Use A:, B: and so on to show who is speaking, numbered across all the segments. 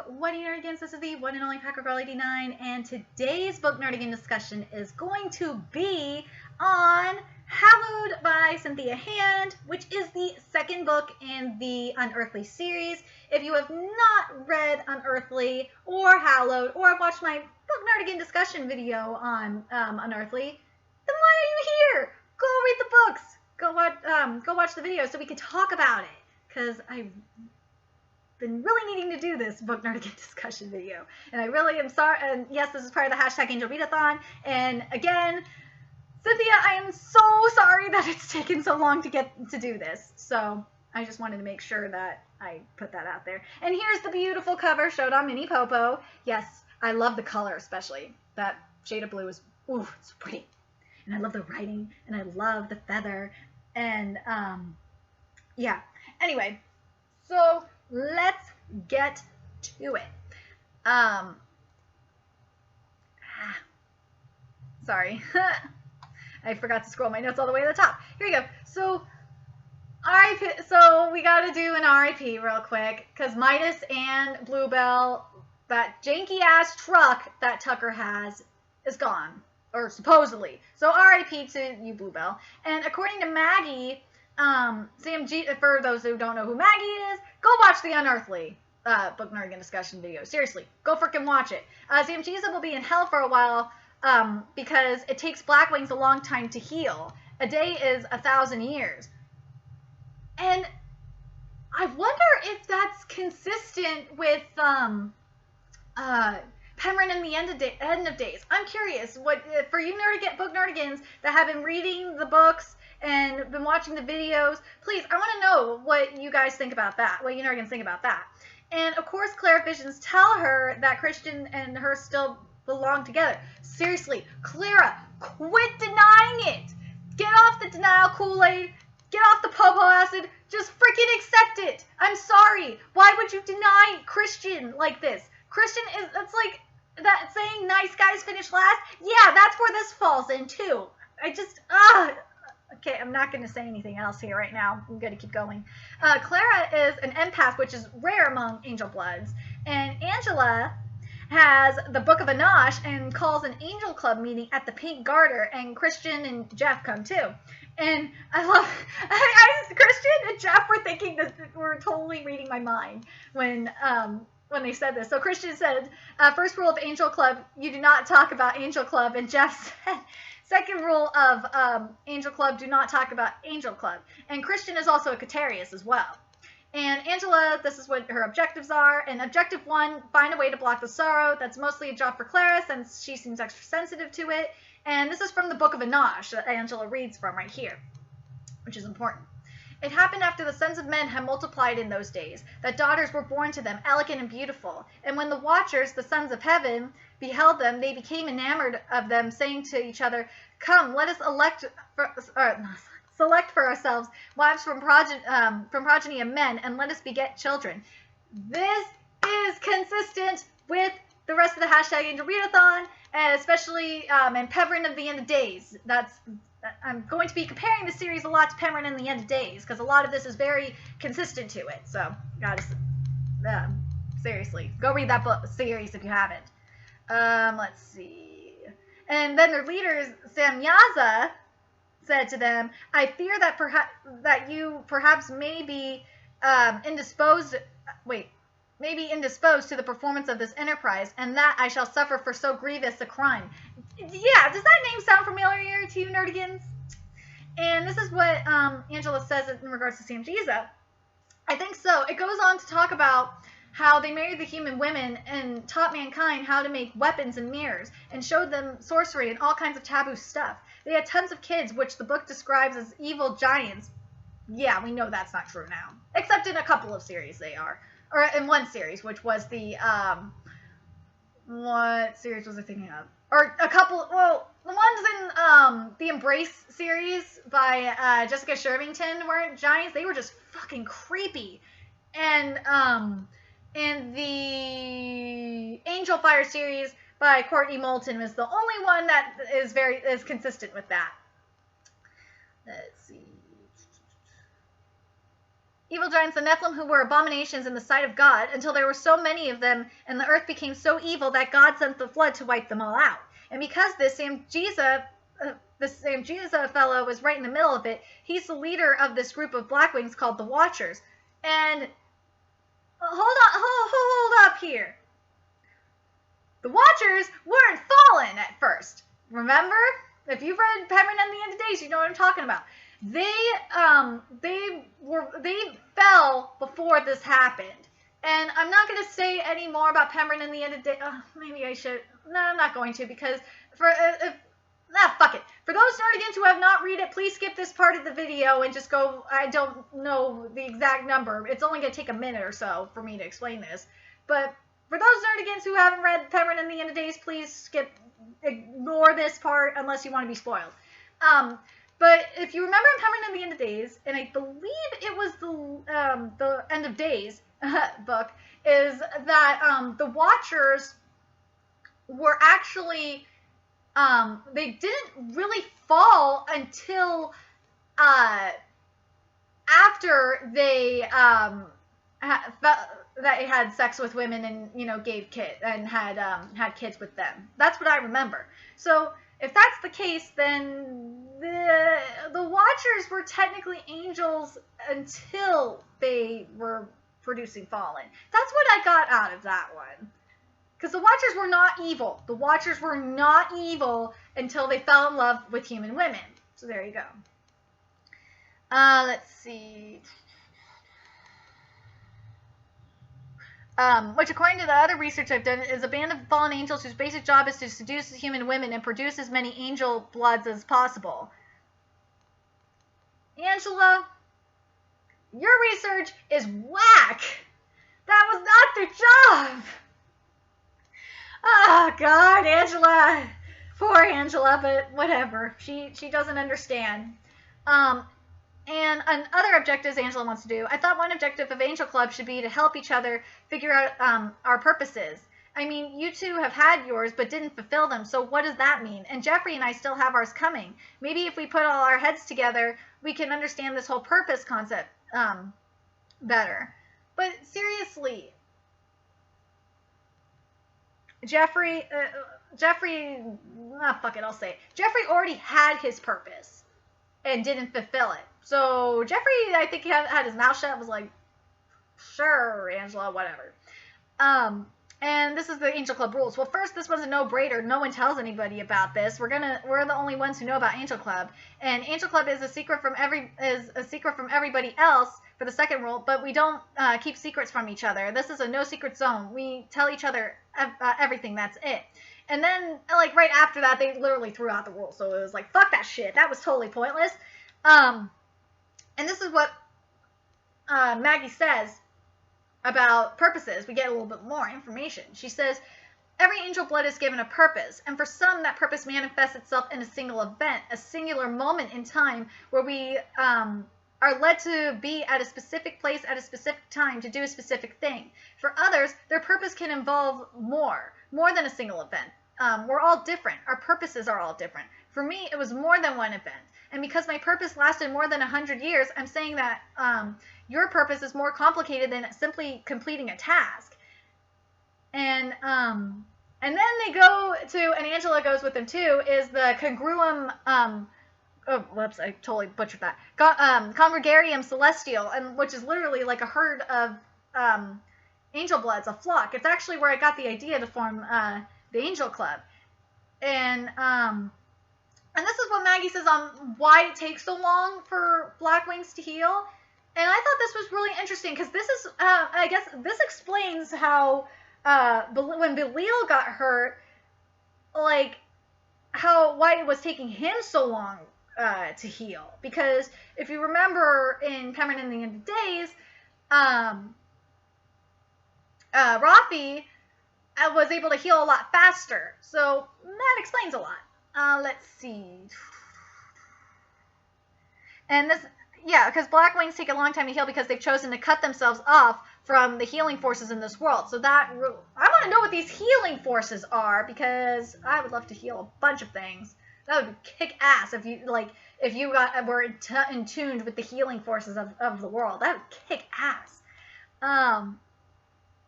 A: What are you Nerdigans? This is the one and only Packer Girl 89, and today's book Nerdigan discussion is going to be on Hallowed by Cynthia Hand, which is the second book in the Unearthly series. If you have not read Unearthly or Hallowed, or watched my book Nerdigan discussion video on Unearthly, then why are you here? Go read the books. Go watch the video so we can talk about it, because I've been really needing to do this book Nerdigan discussion video, and I really am sorry. And yes, this is part of the hashtag AngelReadAthon. And again, Cynthia, I am so sorry that it's taken so long to get to do this. So I just wanted to make sure that I put that out there. And here's the beautiful cover showed on Mini Popo. Yes, I love the color, especially that shade of blue is it's pretty. And I love the writing, and I love the feather, and yeah. Anyway, so let's get to it. Sorry. I forgot to scroll my notes all the way to the top. Here we go. So we got to do an RIP real quick, because Midas and Bluebell, that janky-ass truck that Tucker has, is gone. Or supposedly. So RIP to you, Bluebell. And according to Maggie, CMG, for those who don't know who Maggie is, go watch the Unearthly book Nerdigan discussion video. Seriously, go freaking watch it. CMG will be in hell for a while because it takes Blackwings a long time to heal. A day is 1,000 years. And I wonder if that's consistent with Pemron and the end of days. I'm curious, what for you book Nerdigans that have been reading the books and been watching the videos, please, I want to know what you guys think about that, what you Nerdigans think about that. And of course, Clara Visions tell her that Christian and her still belong together. Seriously, Clara, quit denying it. Get off the denial Kool-Aid. Get off the Popo acid. Just freaking accept it. I'm sorry. Why would you deny Christian like this? Christian is, it's like that saying nice guys finish last. Yeah, that's where this falls in too. Okay, I'm not going to say anything else here right now. I'm going to keep going. Clara is an empath, which is rare among Angel Bloods. And Angela has the Book of Anash and calls an Angel Club meeting at the Pink Garter. And Christian and Jeff come too. And I love, Christian and Jeff were thinking that were totally reading my mind when they said this. So Christian said, first rule of Angel Club, you do not talk about Angel Club. And Jeff said, second rule of Angel Club, do not talk about Angel Club. And Christian is also a Catarius as well. And Angela, this is what her objectives are. And objective 1, find a way to block the sorrow. That's mostly a job for Clara, since she seems extra sensitive to it. And this is from the Book of Anash that Angela reads from right here, which is important. It happened after the sons of men had multiplied in those days, that daughters were born to them, elegant and beautiful. And when the watchers, the sons of heaven, beheld them, they became enamored of them, saying to each other, come, let us select for ourselves wives from progeny of men, and let us beget children. This is consistent with the rest of the hashtag AngelReadAthon, especially in Pemron of the End of Days. I'm going to be comparing the series a lot to Pemron and the End of Days, because a lot of this is very consistent to it. So, seriously, go read that book series if you haven't. Let's see. And then their leaders, Samyaza, said to them, I fear that you perhaps may be indisposed to the performance of this enterprise, and that I shall suffer for so grievous a crime. Yeah, does that name sound familiar to you, Nerdigans? And this is what Angela says in regards to Samjiza. I think so. It goes on to talk about how they married the human women and taught mankind how to make weapons and mirrors, and showed them sorcery and all kinds of taboo stuff. They had tons of kids, which the book describes as evil giants. Yeah, we know that's not true now. Except in a couple of series they are. Or in one series, which was the, what series was I thinking of? Or a couple, well, the ones in the Embrace series by Jessica Shervington weren't giants. They were just fucking creepy. And in the Angel Fire series by Courtney Moulton was the only one that is consistent with that. Let's see. evil giants, the Nephilim, who were abominations in the sight of God, until there were so many of them, and the earth became so evil that God sent the flood to wipe them all out. And because this Samjiza fellow was right in the middle of it, he's the leader of this group of Blackwings called the Watchers. And hold up here. The Watchers weren't fallen at first. Remember? If you've read Pemberton and the End of Days, you know what I'm talking about. They fell before this happened. And I'm not going to say any more about Pemberton and the End of Days. Maybe I should. No, I'm not going to, because fuck it. For those Nerdigans who have not read it, please skip this part of the video and just go. I don't know the exact number. It's only going to take a minute or so for me to explain this. But for those Nerdigans who haven't read Pemberton and the End of Days, please ignore this part unless you want to be spoiled. But if you remember in Pemberton and the End of Days, and I believe it was the End of Days book, is that the Watchers were actually they didn't really fall until after they they had sex with women and gave kids and had kids with them. That's what I remember. So if that's the case, then the Watchers were technically angels until they were producing fallen. That's what I got out of that one. Because the Watchers were not evil. The Watchers were not evil until they fell in love with human women. So there you go. Let's see. Which, according to the other research I've done, is a band of fallen angels whose basic job is to seduce human women and produce as many angel bloods as possible. Angela, your research is whack. That was not their job. Oh, God, Angela. Poor Angela, but whatever. She doesn't understand. And other objectives Angela wants to do. I thought one objective of Angel Club should be to help each other figure out our purposes. I mean, you two have had yours but didn't fulfill them, so what does that mean? And Jeffrey and I still have ours coming. Maybe if we put all our heads together, we can understand this whole purpose concept better. But seriously, Jeffrey, fuck it, I'll say it. Jeffrey already had his purpose and didn't fulfill it. So Jeffrey, I think he had his mouth shut and was like, sure, Angela, whatever. And this is the Angel Club rules. Well, first, this was a no-brainer. No one tells anybody about this. We're the only ones who know about Angel Club. And Angel Club is a secret from everybody else for the second rule, but we don't keep secrets from each other. This is a no-secret zone. We tell each other everything. That's it. And then, like, right after that, they literally threw out the rules. So it was like, fuck that shit. That was totally pointless. And this is what Maggie says about purposes. We get a little bit more information. She says, every angel blood is given a purpose, and for some that purpose manifests itself in a single event, a singular moment in time where we are led to be at a specific place at a specific time to do a specific thing. For others, their purpose can involve more than a single event. We're all different. Our purposes are all different. For me, it was more than one event. And because my purpose lasted more than 100 years, I'm saying that your purpose is more complicated than simply completing a task. And then they go to, and Angela goes with them too, is the congruum, oh, whoops, I totally butchered that, congregarium celestial, and which is literally like a herd of angel bloods, a flock. It's actually where I got the idea to form the Angel Club. And this is what Maggie says on why it takes so long for Blackwings to heal. And I thought this was really interesting because this is, I guess, this explains how when Belial got hurt, like, why it was taking him so long to heal. Because if you remember in Pemberton and the End of Days, Rafi was able to heal a lot faster. So that explains a lot. Let's see. And this, yeah, because Blackwings take a long time to heal because they've chosen to cut themselves off from the healing forces in this world. So that, I want to know what these healing forces are because I would love to heal a bunch of things. That would kick ass if you, like, if you were in tune with the healing forces of the world. That would kick ass.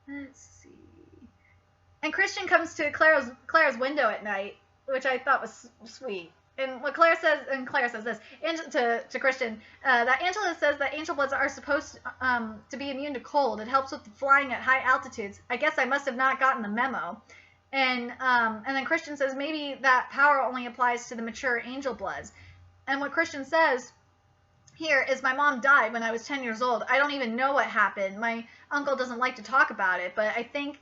A: Let's see. And Christian comes to Clara's window at night, which I thought was sweet. And what Clara says, this to Christian, that Angela says that angel bloods are supposed to be immune to cold. It helps with flying at high altitudes. I guess I must have not gotten the memo. And then Christian says maybe that power only applies to the mature angel bloods. And what Christian says here is, my mom died when I was 10 years old. I don't even know what happened. My uncle doesn't like to talk about it, but I think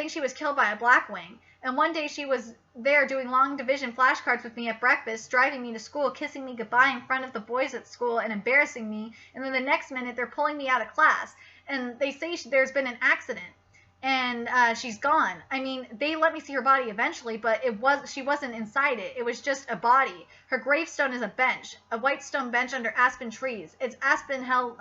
A: she was killed by a Blackwing. And one day she was there doing long division flashcards with me at breakfast, driving me to school, kissing me goodbye in front of the boys at school and embarrassing me. And then the next minute they're pulling me out of class. And they say there's been an accident and she's gone. I mean, they let me see her body eventually, but she wasn't inside it. It was just a body. Her gravestone is a bench, a white stone bench under aspen trees. It's Aspen Hill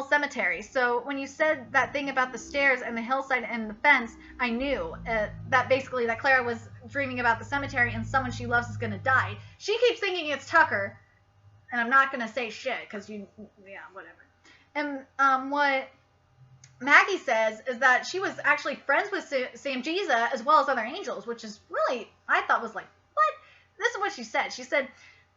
A: Cemetery. So when you said that thing about the stairs and the hillside and the fence, I knew that basically that Clara was dreaming about the cemetery and someone she loves is going to die. She keeps thinking it's Tucker, and I'm not going to say shit because whatever. And what Maggie says is that she was actually friends with Samjiza as well as other angels, which is really, I thought was like, what? This is what she said. She said,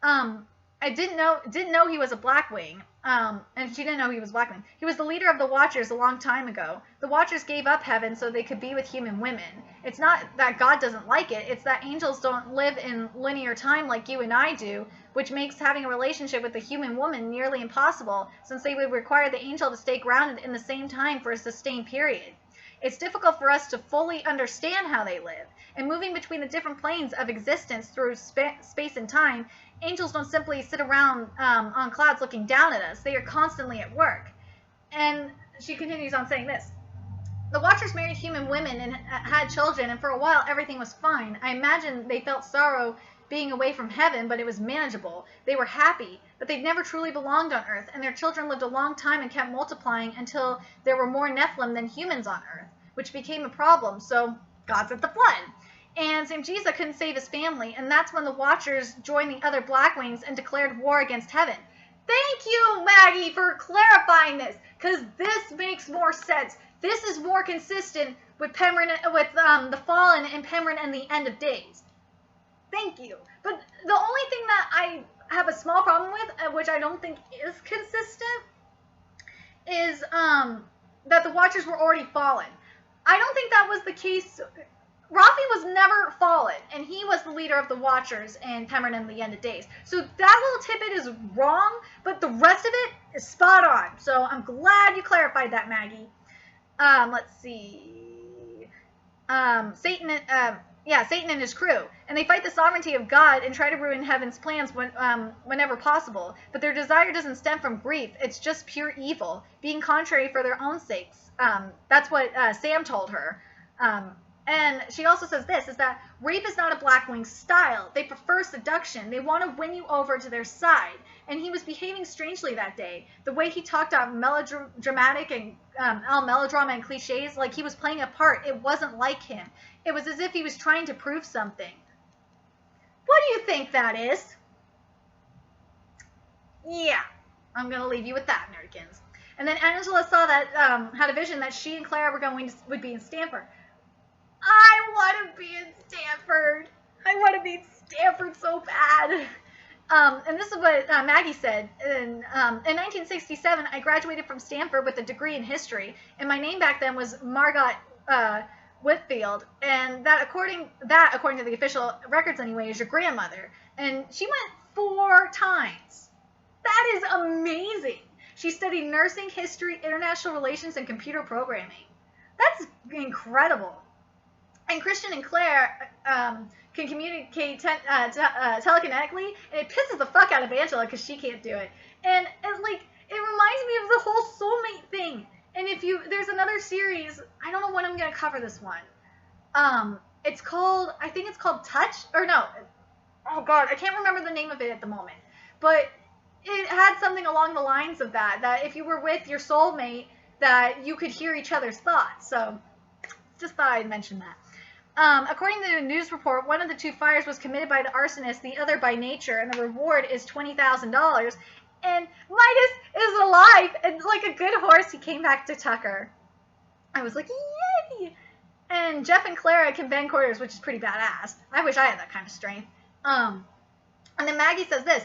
A: I didn't know he was a Blackwing. And she didn't know he was Blackwing. He was the leader of the Watchers a long time ago. The Watchers gave up heaven so they could be with human women. It's not that God doesn't like it. It's that angels don't live in linear time like you and I do, which makes having a relationship with a human woman nearly impossible, since they would require the angel to stay grounded in the same time for a sustained period. It's difficult for us to fully understand how they live. And moving between the different planes of existence through space and time, angels don't simply sit around on clouds looking down at us. They are constantly at work. And she continues on saying this. The Watchers married human women and had children, and for a while everything was fine. I imagine they felt sorrow being away from heaven, but it was manageable. They were happy, but they'd never truly belonged on Earth, and their children lived a long time and kept multiplying until there were more Nephilim than humans on Earth, which became a problem, so God sent the flood. And Samjiza couldn't save his family, and that's when the Watchers joined the other Blackwings and declared war against heaven. Thank you, Maggie, for clarifying this, because this makes more sense. This is more consistent with the Fallen and Pemron and the End of Days. Thank you. But the only thing that I have a small problem with, which I don't think is consistent, is that the Watchers were already fallen. I don't think that was the case. Rafi was never fallen, and he was the leader of the Watchers in Pemron and the End of Days. So that little tidbit is wrong, but the rest of it is spot on. So I'm glad you clarified that, Maggie. Let's see. Satan and his crew, and they fight the sovereignty of God and try to ruin heaven's plans whenever possible. But their desire doesn't stem from grief; it's just pure evil, being contrary for their own sakes. That's what Sam told her. And she also says this, is that rape is not a Blackwing style. They prefer seduction. They want to win you over to their side. And he was behaving strangely that day. The way he talked about melodramatic and all melodrama and cliches, like he was playing a part. It wasn't like him. It was as if he was trying to prove something. What do you think that is? Yeah, I'm going to leave you with that, Nerdigans. And then Angela saw that, had a vision that she and Clara would be in Stanford. I want to be in Stanford. I want to be in Stanford so bad. And this is what Maggie said. In 1967, I graduated from Stanford with a degree in history, and my name back then was Margot Whitfield, and that according to the official records anyway, is your grandmother. And she went 4 times. That is amazing. She studied nursing, history, international relations, and computer programming. That's incredible. And Christian and Claire can communicate telekinetically, and it pisses the fuck out of Angela because she can't do it. And it reminds me of the whole soulmate thing. And there's another series, I don't know when I'm gonna cover this one. I think it's called Touch, or no, oh god, I can't remember the name of it at the moment. But it had something along the lines of that if you were with your soulmate, that you could hear each other's thoughts. So just thought I'd mention that. According to the news report, one of the 2 fires was committed by the arsonist, the other by nature, and the reward is $20,000. And Midas is alive, and like a good horse, he came back to Tucker. I was like, yay! And Jeff and Clara can bend quarters, which is pretty badass. I wish I had that kind of strength. And then Maggie says this,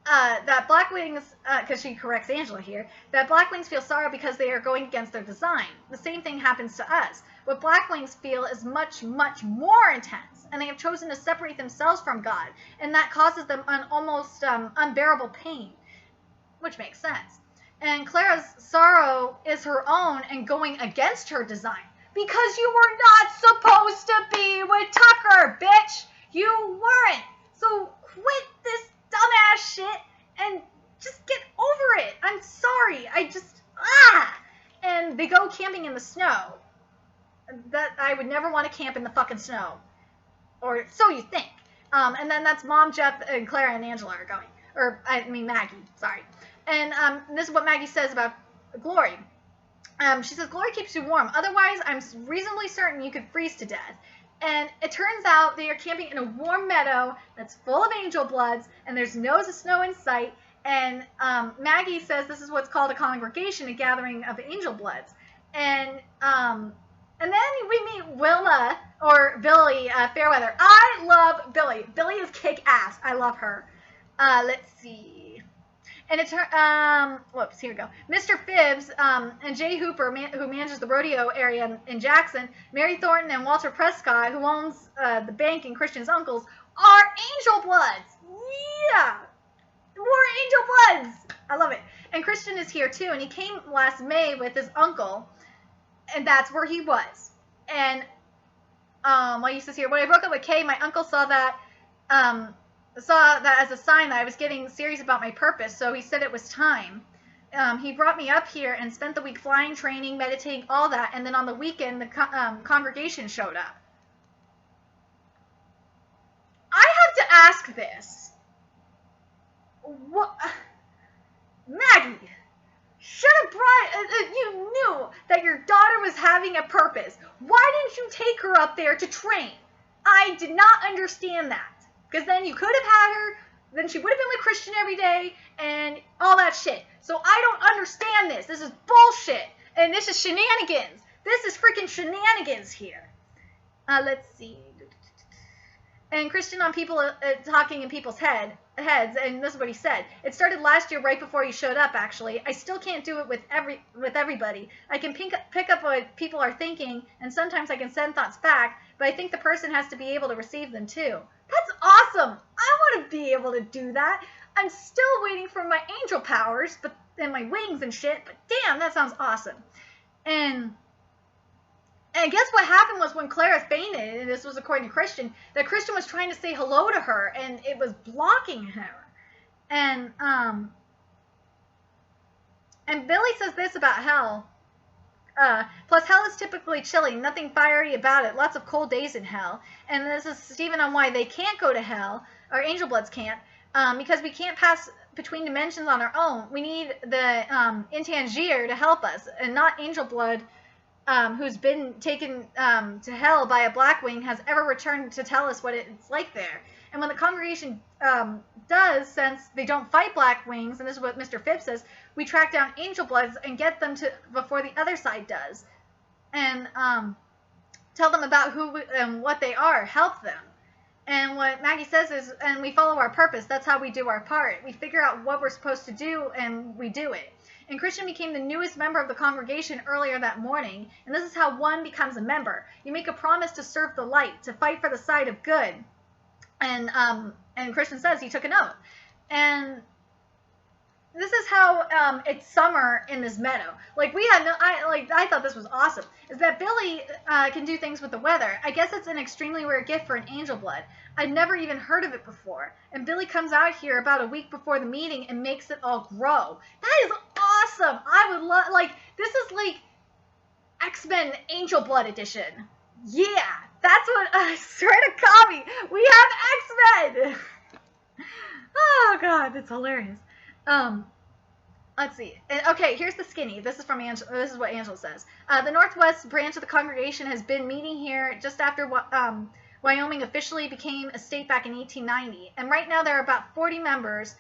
A: that Blackwings, because she corrects Angela here, that Blackwings feel sorrow because they are going against their design. The same thing happens to us. What Blackwings feel is much, much more intense, and they have chosen to separate themselves from God, and that causes them an almost unbearable pain, which makes sense. And Clara's sorrow is her own and going against her design. Because you were not supposed to be with Tucker, bitch! You weren't! So quit this dumbass shit and just get over it. I'm sorry. And they go camping in the snow. That I would never want to camp in the fucking snow. Or so you think. And then that's Mom, Jeff, and Clara and Angela are going. Or, I mean Maggie, sorry. And this is what Maggie says about Glory. She says, Glory keeps you warm. Otherwise, I'm reasonably certain you could freeze to death. And it turns out they are camping in a warm meadow that's full of angel bloods, and there's no snow in sight. And Maggie says this is what's called a congregation, a gathering of angel bloods. And then we meet Wilma, or Billy Fairweather. I love Billy. Billy is kick-ass. I love her. Let's see. And it's her, whoops, here we go. Mr. Phibbs and Jay Hooper, who manages the rodeo area in Jackson, Mary Thornton and Walter Prescott, who owns the bank and Christian's uncles, are angel bloods. Yeah! More angel bloods! I love it. And Christian is here too, and he came last May with his uncle, and that's where he was. And, what he says here, when I broke up with Kay, my uncle saw that as a sign that I was getting serious about my purpose, so he said it was time. He brought me up here and spent the week flying, training, meditating, all that, and then on the weekend, the congregation showed up. I have to ask this. What? Maggie, should have brought, you knew that your daughter was having a purpose. Why didn't you take her up there to train? I did not understand that. Because then you could have had her, then she would have been with Christian every day, and all that shit. So I don't understand this. This is bullshit. And this is shenanigans. This is freaking shenanigans here. Let's see. And Christian on people talking in people's heads, and this is what he said. It started last year right before you showed up, actually. I still can't do it with everybody. I can pick up what people are thinking, and sometimes I can send thoughts back, but I think the person has to be able to receive them too. That's awesome! I want to be able to do that. I'm still waiting for my angel powers, and my wings and shit, but damn, that sounds awesome. And I guess what happened was when Clara fainted, and this was according to Christian, that Christian was trying to say hello to her, and it was blocking her. And Billy says this about hell. Plus, hell is typically chilly, nothing fiery about it, lots of cold days in hell. And this is Stephen on why they can't go to hell, or angel bloods can't, because we can't pass between dimensions on our own. We need the Intangier to help us, and not angel blood, who's been taken to hell by a Blackwing, has ever returned to tell us what it's like there. And when the congregation does, since they don't fight Blackwings, and this is what Mr. Phibbs says, we track down angel bloods and get them to before the other side does. And tell them about who and what they are, help them. And what Maggie says is, and we follow our purpose, that's how we do our part. We figure out what we're supposed to do, and we do it. And Christian became the newest member of the congregation earlier that morning, and this is how one becomes a member. You make a promise to serve the light, to fight for the side of good. And Christian says he took an oath. And this is how it's summer in this meadow. Like, I thought this was awesome. Is that Billy can do things with the weather. I guess it's an extremely rare gift for an angel blood. I'd never even heard of it before. And Billy comes out here about a week before the meeting and makes it all grow. That is awesome. I would love, this is like X-Men Angel Blood Edition. Yeah, that's what, I swear to Kami, we have X-Men. Oh, God, that's hilarious. let's see. Okay, here's the skinny. This is from this is what Angela says. The Northwest branch of the congregation has been meeting here just after Wyoming officially became a state back in 1890, and right now there are about 40 members.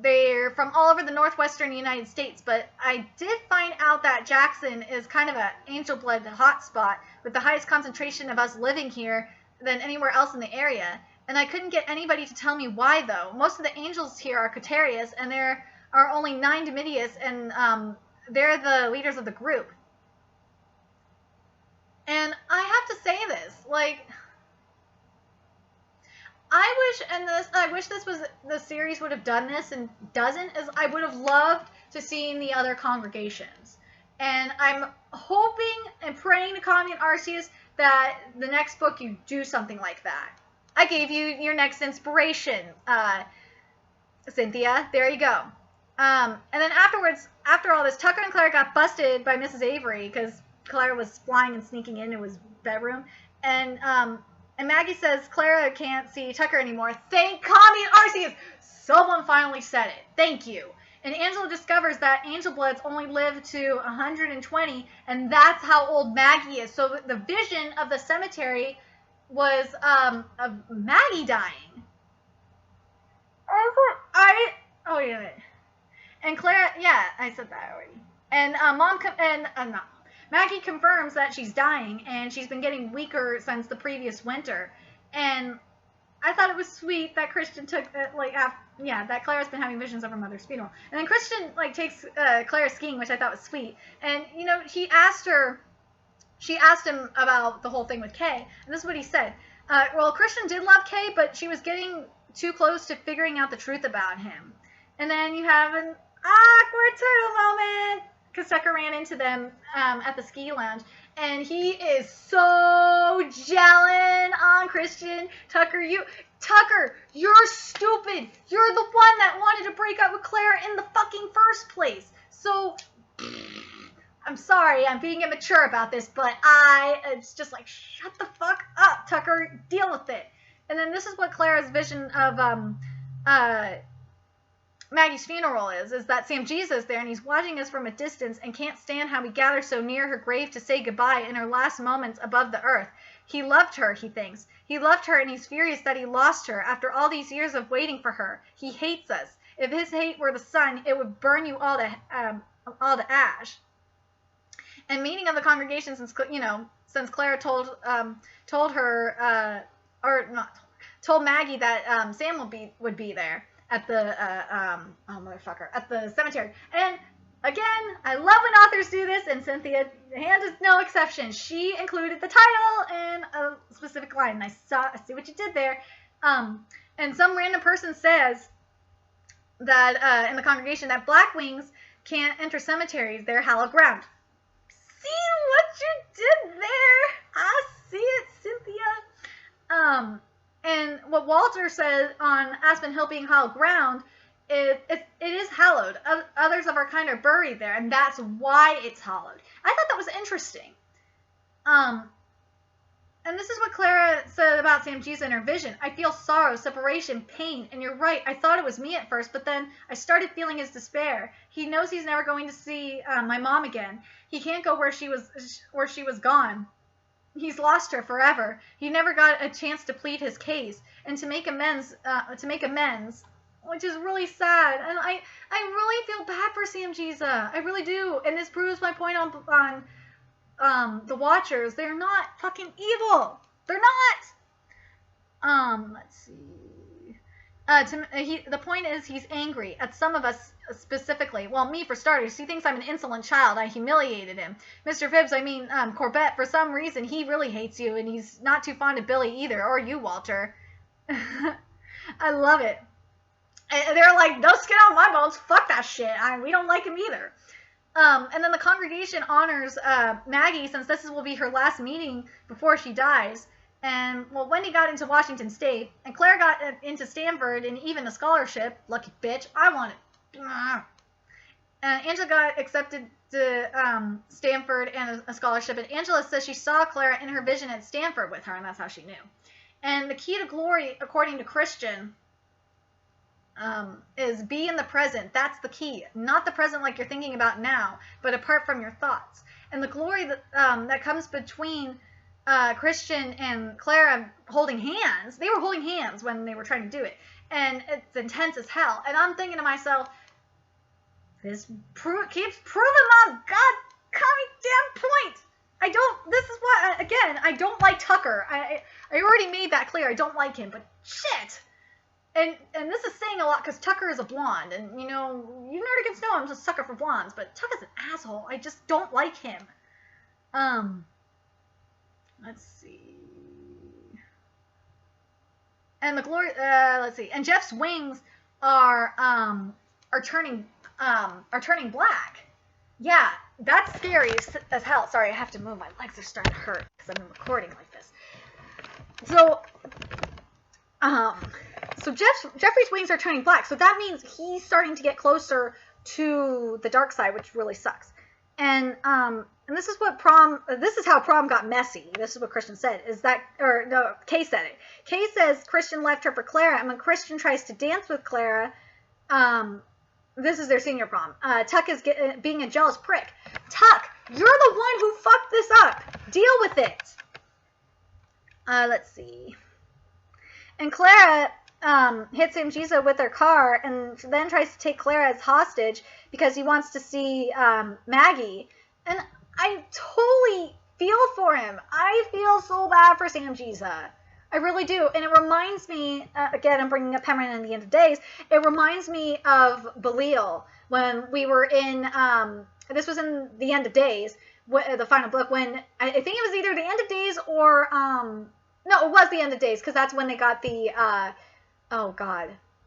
A: They're from all over the northwestern United States, but I did find out that Jackson is kind of an angel blood hotspot with the highest concentration of us living here than anywhere else in the area. And I couldn't get anybody to tell me why, though. Most of the angels here are Cotarius, and there are only 9 Domitius, and they're the leaders of the group. And I have to say this, like, I wish this was, the series would have done this and doesn't, as I would have loved to see the other congregations. And I'm hoping and praying to Kami and Arceus that the next book you do something like that. I gave you your next inspiration, Cynthia. There you go. And then afterwards, after all this, Tucker and Clara got busted by Mrs. Avery because Clara was flying and sneaking into his bedroom. And Maggie says Clara can't see Tucker anymore. Thank Kami and Arceus! Someone finally said it. Thank you. And Angela discovers that angel bloods only live to 120, and that's how old Maggie is. So the vision of the cemetery was of Maggie dying. Oh yeah. And Clara, yeah, I said that already. And Maggie confirms that she's dying, and she's been getting weaker since the previous winter. And I thought it was sweet that Christian took that Clara's been having visions of her mother's funeral. And then Christian takes Clara skiing, which I thought was sweet. And she asked him about the whole thing with Kay, and this is what he said. Well, Christian did love Kay, but she was getting too close to figuring out the truth about him. And then you have an awkward turtle moment, because Tucker ran into them at the ski lounge, and he is so gelling on Christian. Tucker, you're stupid. You're the one that wanted to break up with Clara in the fucking first place. So, I'm sorry, I'm being immature about this, but it's just like, shut the fuck up, Tucker. Deal with it. And then this is what Clara's vision of Maggie's funeral is that Sam Jesus is there, and he's watching us from a distance and can't stand how we gather so near her grave to say goodbye in her last moments above the earth. He loved her, he thinks. He loved her, and he's furious that he lost her after all these years of waiting for her. He hates us. If his hate were the sun, it would burn you all to ash. And meeting of the congregation since Clara told Maggie that Sam would be there at the at the cemetery. And again, I love when authors do this, and Cynthia Hand is no exception. She included the title and a specific line. And I see what you did there. And some random person says that in the congregation that black wings can't enter cemeteries. They're hallowed ground. See what you did there? I see it, Cynthia. And what Walter said on Aspen Hill being hallowed ground, it is hallowed. Others of our kind are buried there, and that's why it's hallowed. I thought that was interesting. And this is what Clara said about Sam Jesus in her vision. I feel sorrow, separation, pain, and you're right. I thought it was me at first, but then I started feeling his despair. He knows he's never going to see my mom again. He can't go where she was gone. He's lost her forever. He never got a chance to plead his case and to make amends, which is really sad. And I really feel bad for Sam Jesus. I really do. And this proves my point on the Watchers. They're not fucking evil. They're not. Let's see. The point is he's angry at some of us specifically. Well, me for starters. He thinks I'm an insolent child. I humiliated him. Mr. Phibbs, Corbett, for some reason, he really hates you, and he's not too fond of Billy either, or you, Walter. I love it. And they're like, no skin on my bones. Fuck that shit. We don't like him either. And then the congregation honors Maggie, since this will be her last meeting before she dies. And, well, Wendy got into Washington State, and Claire got into Stanford and even a scholarship. Lucky bitch. I want it. Angela got accepted to Stanford and a scholarship, and Angela says she saw Clara in her vision at Stanford with her, and that's how she knew. And the key to glory, according to Christian, is be in the present. That's the key. Not the present like you're thinking about now, but apart from your thoughts. And the glory that comes between Christian and Clara holding hands. They were holding hands when they were trying to do it. And it's intense as hell. And I'm thinking to myself, this keeps proving my goddamn point. This is what, again, I don't like Tucker. I already made that clear. I don't like him, but shit. And this is saying a lot because Tucker is a blonde. And, you know, you Nerdigans know I'm just a sucker for blondes, but Tucker's an asshole. I just don't like him. Let's see. And the glory, let's see. And Jeff's wings are turning black. Yeah, that's scary as hell. Sorry, I have to move. My legs are starting to hurt because I've been recording like this. So Jeffrey's wings are turning black. So that means he's starting to get closer to the dark side, which really sucks. And this is what this is how Prom got messy. This is what Christian said. Kay said it. Kay says Christian left her for Clara, and when Christian tries to dance with Clara, this is their senior prom. Tuck is being a jealous prick. Tuck, you're the one who fucked this up. Deal with it. Let's see. And Clara hits AngelreadAthon with her car and then tries to take Clara as hostage because he wants to see Maggie. And I totally feel for him. I feel so bad for AngelreadAthon. I really do. And it reminds me, again, I'm bringing up Pemberton in the End of Days, it reminds me of Belial when we were in, this was in the End of Days, the final book, when, I think it was either the End of Days or, no, it was the End of Days, because that's when they got the,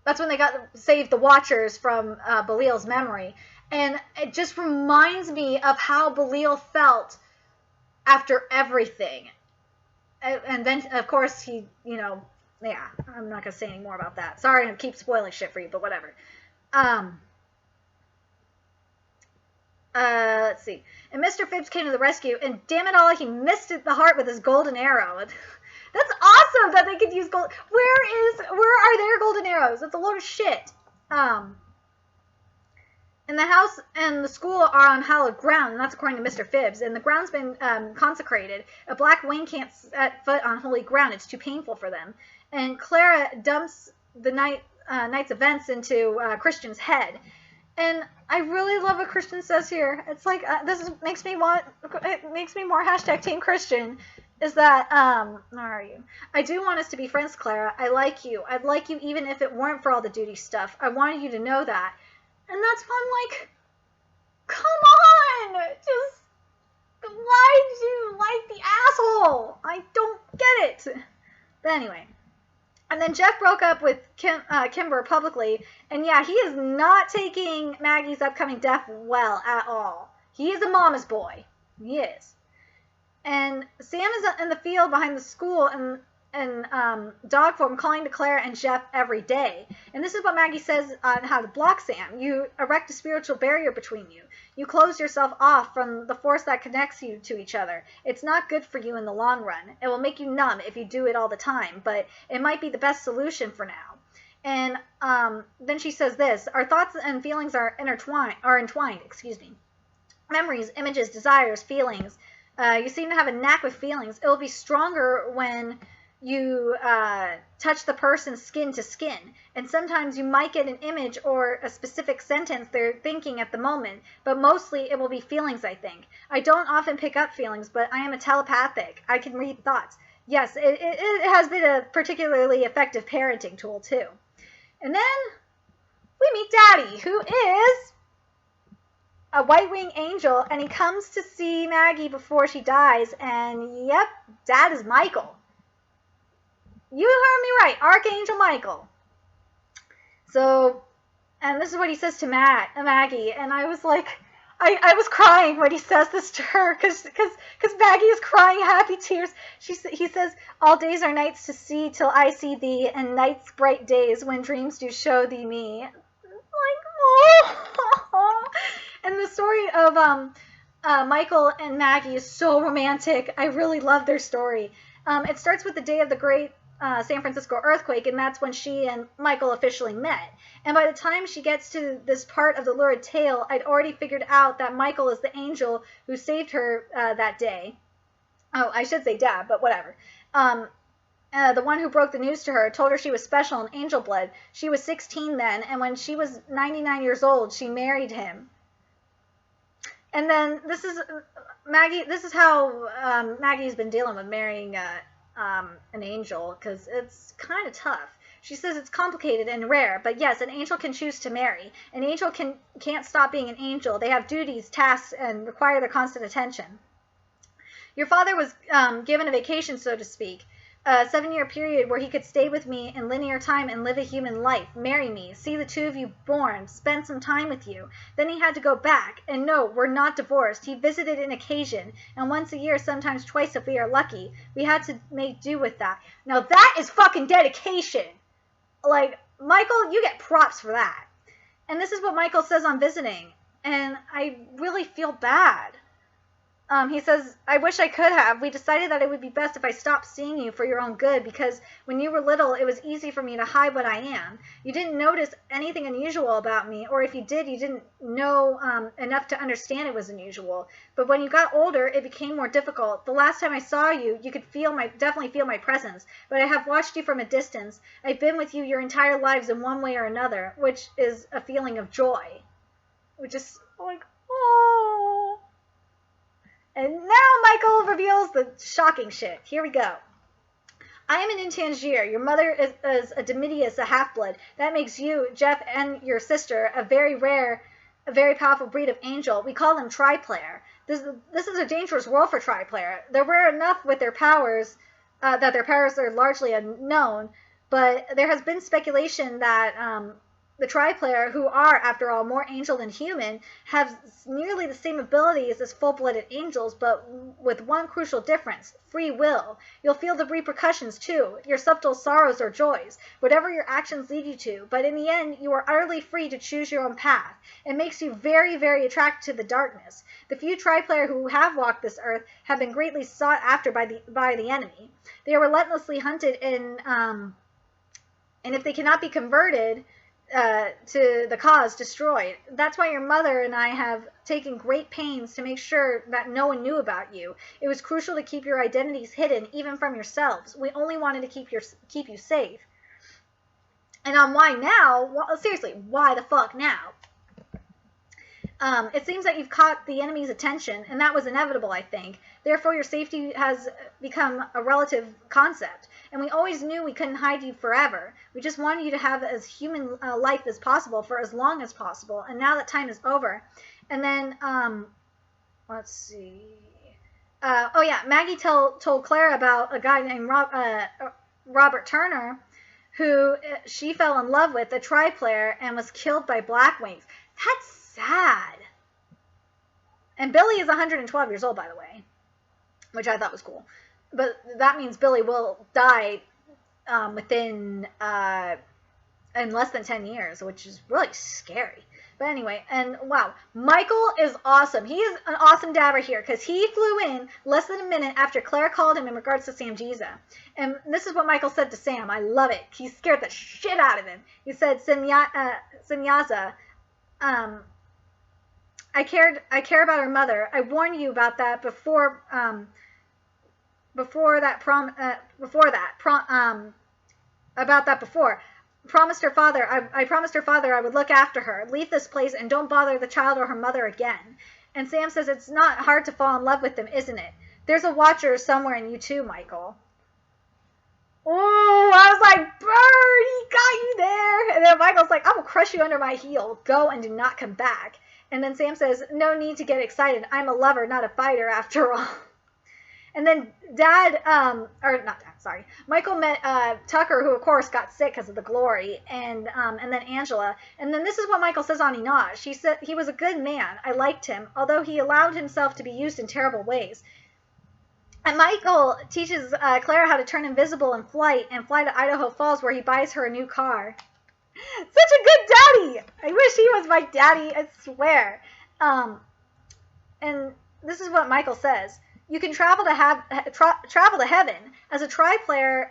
A: that's when they saved the Watchers from Belial's memory. And it just reminds me of how Belial felt after everything. And then, of course, he, you know, yeah, I'm not going to say any more about that. Sorry to keep spoiling shit for you, but whatever. Let's see. And Mr. Phibbs came to the rescue, and damn it all, he missed the heart with his golden arrow. That's awesome that they could use gold. Where are their golden arrows? That's a load of shit. And the house and the school are on hallowed ground, and that's according to Mr. Phibbs. And the ground's been consecrated. A black wing can't set foot on holy ground. It's too painful for them. And Clara dumps the night's events into Christian's head. And I really love what Christian says here. It's like, makes me more hashtag Team Christian. Is that, where are you? I do want us to be friends, Clara. I like you. I'd like you even if it weren't for all the duty stuff. I wanted you to know that. And that's when I'm like, come on! Just, why did you like the asshole? I don't get it. But anyway. And then Jeff broke up with Kimber publicly. And yeah, he is not taking Maggie's upcoming death well at all. He is a mama's boy. He is. And Sam is in the field behind the school and dog form, calling to Clara and Jeff every day. And this is what Maggie says on how to block Sam. You erect a spiritual barrier between you. You close yourself off from the force that connects you to each other. It's not good for you in the long run. It will make you numb if you do it all the time, but it might be the best solution for now. And then she says this: our thoughts and feelings are entwined. Memories, images, desires, feelings. You seem to have a knack with feelings. It will be stronger when you touch the person's skin to skin. And sometimes you might get an image or a specific sentence they're thinking at the moment, but mostly it will be feelings, I think. I don't often pick up feelings, but I am a telepathic. I can read thoughts. Yes, it has been a particularly effective parenting tool, too. And then we meet Daddy, who is a white-winged angel, and he comes to see Maggie before she dies, and yep, Dad is Michael. You heard me right, Archangel Michael. So, and this is what he says to Maggie, and I was like, I was crying when he says this to her, because Maggie is crying happy tears. He says, all days are nights to see till I see thee, and nights bright days when dreams do show thee me. Like, oh. And the story of Michael and Maggie is so romantic. I really love their story. It starts with the day of the great San Francisco earthquake, and that's when she and Michael officially met. And by the time she gets to this part of the lurid tale, I'd already figured out that Michael is the angel who saved her that day. Oh, I should say dad, but whatever. The one who broke the news to her, told her she was special and angel blood. She was 16 then, and when she was 99 years old, she married him. And then this is Maggie. This is how Maggie's been dealing with marrying an angel, because it's kind of tough. She says it's complicated and rare, but yes, an angel can choose to marry. An angel can't stop being an angel. They have duties, tasks, and require their constant attention. Your father was given a vacation, so to speak. A 7-year period where he could stay with me in linear time and live a human life, marry me, see the two of you born, spend some time with you. Then he had to go back. And no, we're not divorced. He visited on occasion, and once a year, sometimes twice if we are lucky. We had to make do with that. Now that is fucking dedication. Like, Michael, you get props for that. And this is what Michael says on visiting, and I really feel bad. He says, I wish I could have. We decided that it would be best if I stopped seeing you for your own good, because when you were little, it was easy for me to hide what I am. You didn't notice anything unusual about me, or if you did, you didn't know enough to understand it was unusual. But when you got older, it became more difficult. The last time I saw you, you could definitely feel my presence, but I have watched you from a distance. I've been with you your entire lives in one way or another, which is a feeling of joy. Which is like, oh. And now Michael reveals the shocking shit. Here we go. I am an Intangier. Your mother is a Domitius, a half-blood. That makes you, Jeff, and your sister a very rare, a very powerful breed of angel. We call them triplayer. This is a dangerous world for triplayer. They're rare enough with their powers, that their powers are largely unknown, but there has been speculation that the triplayer, who are, after all, more angel than human, have nearly the same abilities as full-blooded angels, but with one crucial difference: free will. You'll feel the repercussions, too, your subtle sorrows or joys, whatever your actions lead you to, but in the end, you are utterly free to choose your own path. It makes you very, very attracted to the darkness. The few triplayer who have walked this earth have been greatly sought after by the enemy. They are relentlessly hunted, and if they cannot be converted to the cause, destroyed. That's why your mother and I have taken great pains to make sure that no one knew about you. It was crucial to keep your identities hidden, even from yourselves. We only wanted to keep you safe. And on why now? Well, seriously, why the fuck now? It seems that you've caught the enemy's attention, and that was inevitable, I think. Therefore, your safety has become a relative concept, and we always knew we couldn't hide you forever. We just wanted you to have as human life as possible for as long as possible, and now that time is over. And then, let's see. Oh yeah, Maggie told Clara about a guy named Robert Turner, who she fell in love with, a triplayer, and was killed by Blackwings. That's sad. And Billy is 112 years old, by the way, which I thought was cool. But that means Billy will die within in less than 10 years, which is really scary. But anyway, and wow, Michael is awesome. He is an awesome dad right here, because he flew in less than a minute after Claire called him in regards to Sam Giza. And this is what Michael said to Sam. I love it. He scared the shit out of him. He said, Semyaza, I care about her mother. I warned you about that before Promised her father, I promised her father I would look after her. Leave this place and don't bother the child or her mother again. And Sam says, it's not hard to fall in love with them, isn't it? There's a watcher somewhere in you too, Michael. Oh, I was like, Bird, he got you there. And then Michael's like, I will crush you under my heel. Go and do not come back. And then Sam says, no need to get excited. I'm a lover, not a fighter, after all. And then Michael met Tucker, who of course got sick because of the glory, and then Angela. And then this is what Michael says on Inaj. She said he was a good man. I liked him, although he allowed himself to be used in terrible ways. And Michael teaches Clara how to turn invisible in flight and fly to Idaho Falls, where he buys her a new car. Such a good daddy! I wish he was my daddy, I swear. And this is what Michael says. You can travel to heaven. As a triplayer,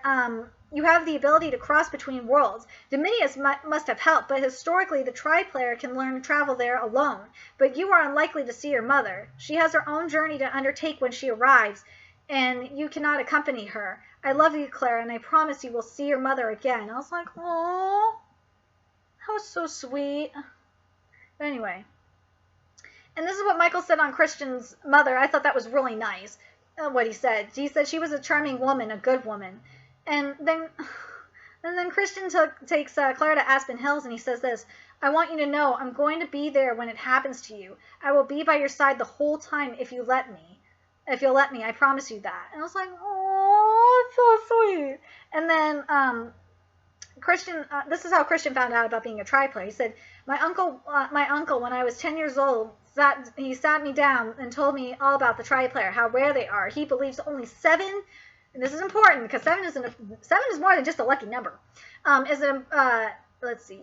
A: You have the ability to cross between worlds. Dominius must have helped, but historically the tri-player can learn to travel there alone. But you are unlikely to see your mother. She has her own journey to undertake when she arrives, and you cannot accompany her. I love you, Clara, and I promise you will see your mother again. I was like, oh, that was so sweet. But anyway. And this is what Michael said on Christian's mother. I thought that was really nice, what he said. He said she was a charming woman, a good woman. And then Christian takes Clara to Aspen Hills, and he says this, I want you to know I'm going to be there when it happens to you. I will be by your side the whole time if you let me. If you'll let me, I promise you that. And I was like, oh, it's so sweet. And then Christian, this is how Christian found out about being a tri-player. He said, my uncle, when I was 10 years old, he sat me down and told me all about the tri-player, how rare they are. He believes only 7, and this is important because 7 is more than just a lucky number. Let's see,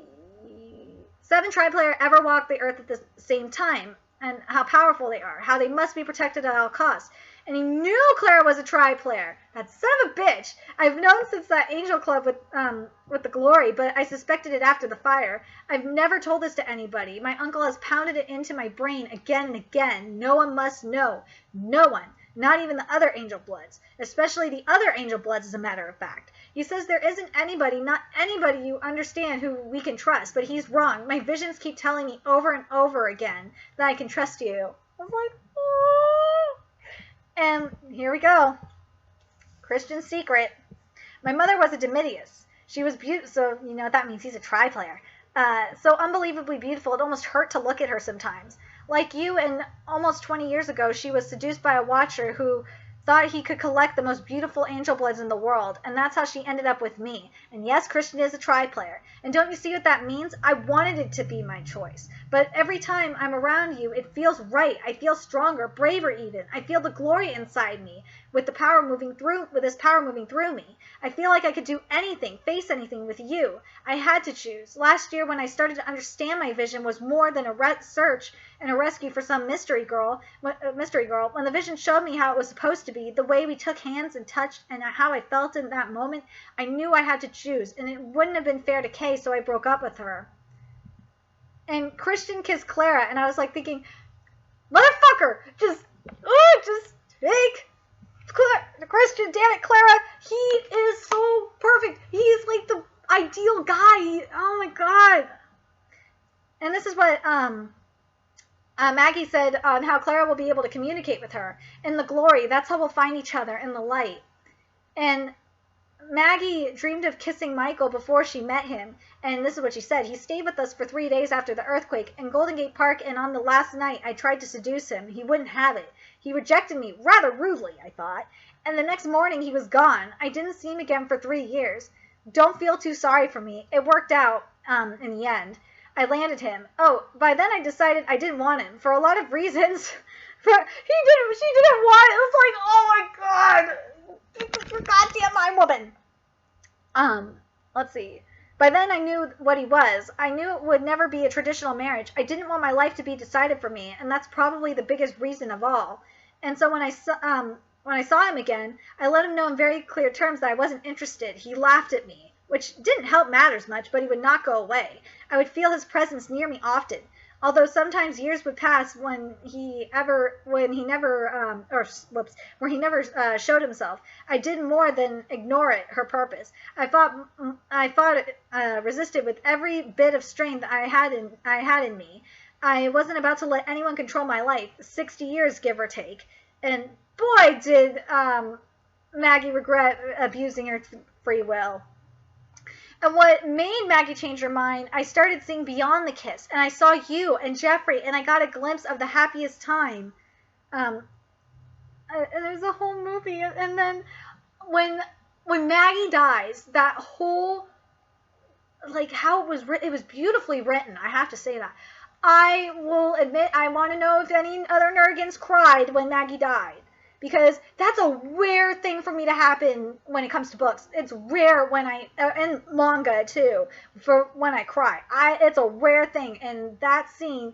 A: 7 tri-player ever walked the earth at the same time, and how powerful they are, how they must be protected at all costs. And he knew Clara was a tri-player. That son of a bitch. I've known since that Angel Club with the Glory, but I suspected it after the fire. I've never told this to anybody. My uncle has pounded it into my brain again and again. No one must know. No one. Not even the other Angel Bloods. Especially the other Angel Bloods, as a matter of fact. He says there isn't anybody, not anybody you understand who we can trust, but he's wrong. My visions keep telling me over and over again that I can trust you. I was like, oh. And here we go. Christian's secret. My mother was a Domitius. She was beautiful, so you know what that means. He's a tri-player. So unbelievably beautiful, it almost hurt to look at her sometimes. Like you, and almost 20 years ago, she was seduced by a watcher who thought he could collect the most beautiful Angel Bloods in the world, and that's how she ended up with me. And yes, Christian is a tri-player. And don't you see what that means? I wanted it to be my choice. But every time I'm around you, it feels right. I feel stronger, braver even. I feel the glory inside me with this power moving through me. I feel like I could do anything, face anything with you. I had to choose. Last year when I started to understand my vision was more than a search and a rescue for some mystery girl, when the vision showed me how it was supposed to be, the way we took hands and touched and how I felt in that moment, I knew I had to choose, and it wouldn't have been fair to Kay, so I broke up with her. And Christian kissed Clara, and I was like thinking, motherfucker, just take Christian, damn it, Clara, he is so perfect. He's like the ideal guy. Oh my god. And this is what Maggie said on how Clara will be able to communicate with her. In the glory, that's how we'll find each other, in the light. And Maggie dreamed of kissing Michael before she met him, and this is what she said. He stayed with us for 3 days after the earthquake in Golden Gate Park, and on the last night I tried to seduce him. He wouldn't have it. He rejected me, rather rudely, I thought, and the next morning he was gone. I didn't see him again for 3 years. Don't feel too sorry for me. It worked out in the end. I landed him. Oh, by then I decided I didn't want him, for a lot of reasons. She didn't want it. It was like, oh my god. Goddamn my woman. Let's see. By then I knew what he was. I knew it would never be a traditional marriage. I didn't want my life to be decided for me, and that's probably the biggest reason of all. And so when I saw him again, I let him know in very clear terms that I wasn't interested. He laughed at me, which didn't help matters much, but he would not go away. I would feel his presence near me often. Although sometimes years would pass when he never showed himself, I did more than ignore it, her purpose. I resisted with every bit of strength I had in me. I wasn't about to let anyone control my life. 60 years, give or take. And boy, did Maggie regret abusing her free will. And what made Maggie change her mind, I started seeing beyond the kiss, and I saw you and Jeffrey, and I got a glimpse of the happiest time. And there's a whole movie, and then when Maggie dies, that whole, like how it was beautifully written, I have to say that. I will admit, I want to know if any other Nerdigans cried when Maggie died. Because that's a rare thing for me to happen when it comes to books. It's rare when and manga too, for when I cry. It's a rare thing, and that scene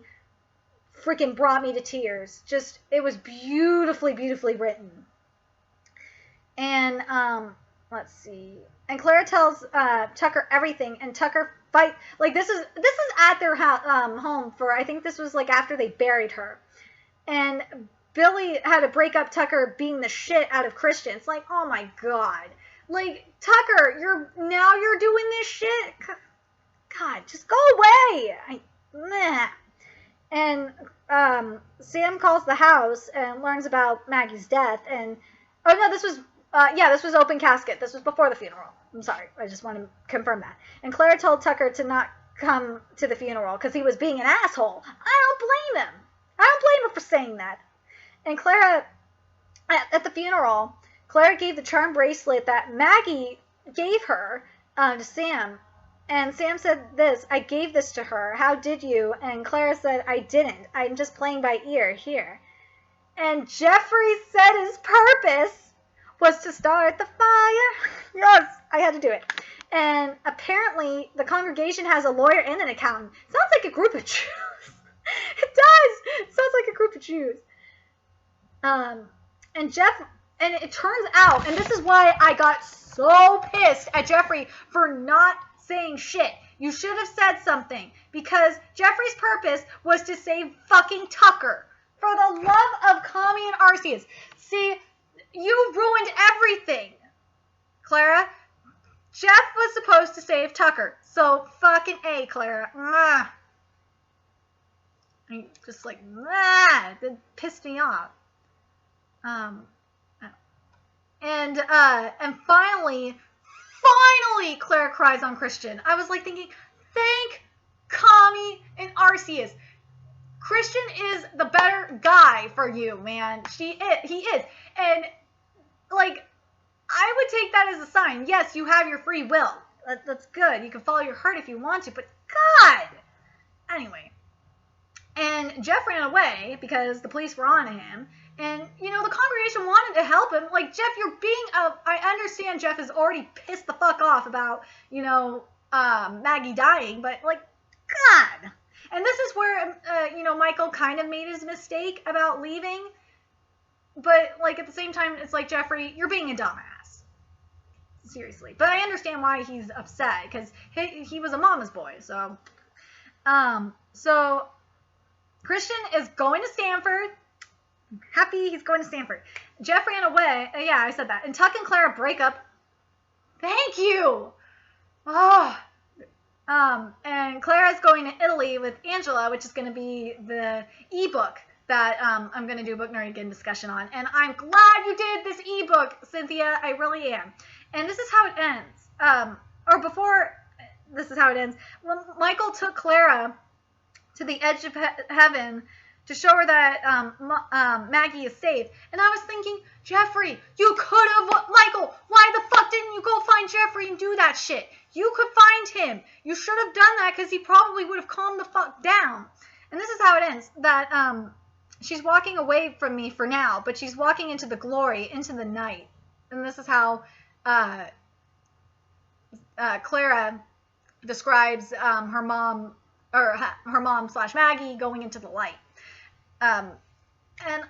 A: freaking brought me to tears. Just, it was beautifully, beautifully written. And let's see. And Clara tells Tucker everything, and Tucker fight. Like this is at their home for, I think this was like after they buried her, and Billy had to break up Tucker being the shit out of Christian. It's like, oh my god, like Tucker, you're doing this shit. God, just go away. And Sam calls the house and learns about Maggie's death. And oh no, this was open casket. This was before the funeral. I'm sorry, I just want to confirm that. And Clara told Tucker to not come to the funeral because he was being an asshole. I don't blame him. I don't blame him for saying that. And Clara, at the funeral, Clara gave the charm bracelet that Maggie gave her to Sam. And Sam said this, I gave this to her. How did you? And Clara said, I didn't. I'm just playing by ear here. And Jeffrey said his purpose was to start the fire. Yes, I had to do it. And apparently the congregation has a lawyer and an accountant. Sounds like a group of Jews. It does. It sounds like a group of Jews. And it turns out, and this is why I got so pissed at Jeffrey for not saying shit. You should have said something, because Jeffrey's purpose was to save fucking Tucker. For the love of Kami and Arceus. See, you ruined everything, Clara. Jeff was supposed to save Tucker. So fucking A, Clara. I'm just like, it pissed me off. And finally, Clara cries on Christian. I was like thinking, thank Kami and Arceus. Christian is the better guy for you, man. He is. And, like, I would take that as a sign. Yes, you have your free will. That's good. You can follow your heart if you want to, but God! Anyway. And Jeff ran away because the police were on him. And, you know, the congregation wanted to help him. Like, Jeff, you're being I understand Jeff is already pissed the fuck off about, you know, Maggie dying, but, like, God. And this is where, you know, Michael kind of made his mistake about leaving. But, like, at the same time, it's like, Jeffrey, you're being a dumbass. Seriously. But I understand why he's upset, because he was a mama's boy, so. So, Christian is going to Stanford. I'm happy he's going to Stanford. Jeff ran away. Yeah, I said that. And Tuck and Clara break up. Thank you! Oh. And Clara's going to Italy with Angela, which is going to be the ebook that I'm going to do a Book Nerdigan discussion on. And I'm glad you did this ebook, Cynthia. I really am. And this is how it ends. Or before this is how it ends. When Michael took Clara to the edge of heaven to show her that Maggie is safe. And I was thinking, Jeffrey, you could have, Michael, why the fuck didn't you go find Jeffrey and do that shit? You could find him. You should have done that because he probably would have calmed the fuck down. And this is how it ends, that she's walking away from me for now, but she's walking into the glory, into the night. And this is how Clara describes her mom, or her mom / Maggie going into the light. And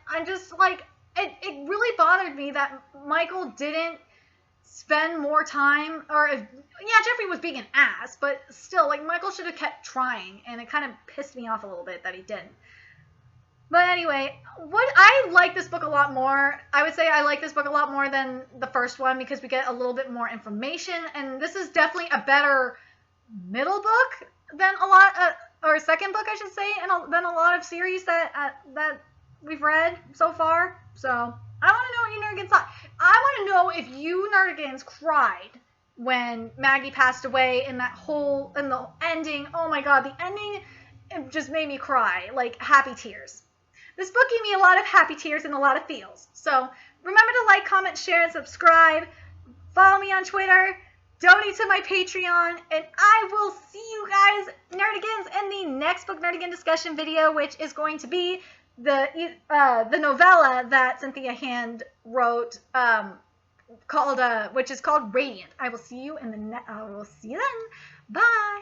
A: I'm just like, it really bothered me that Michael didn't spend more time, or yeah, Jeffrey was being an ass, but still, like, Michael should have kept trying, and it kind of pissed me off a little bit that he didn't. But anyway, I like this book a lot more. I would say I like this book a lot more than the first one because we get a little bit more information, and this is definitely a better middle book than a lot, or second book, I should say, than a lot of series that we've read so far. So I want to know what you Nerdigans thought. I want to know if you Nerdigans cried when Maggie passed away in the ending. Oh my God, the ending, it just made me cry, like happy tears. This book gave me a lot of happy tears and a lot of feels. So remember to like, comment, share, and subscribe. Follow me on Twitter. Donate to my Patreon. And I will see you guys, Nerdigans, in the next Book Nerdigan discussion video, which is going to be the novella that Cynthia Hand wrote, which is called Radiant. I will see you in I will see you then. Bye.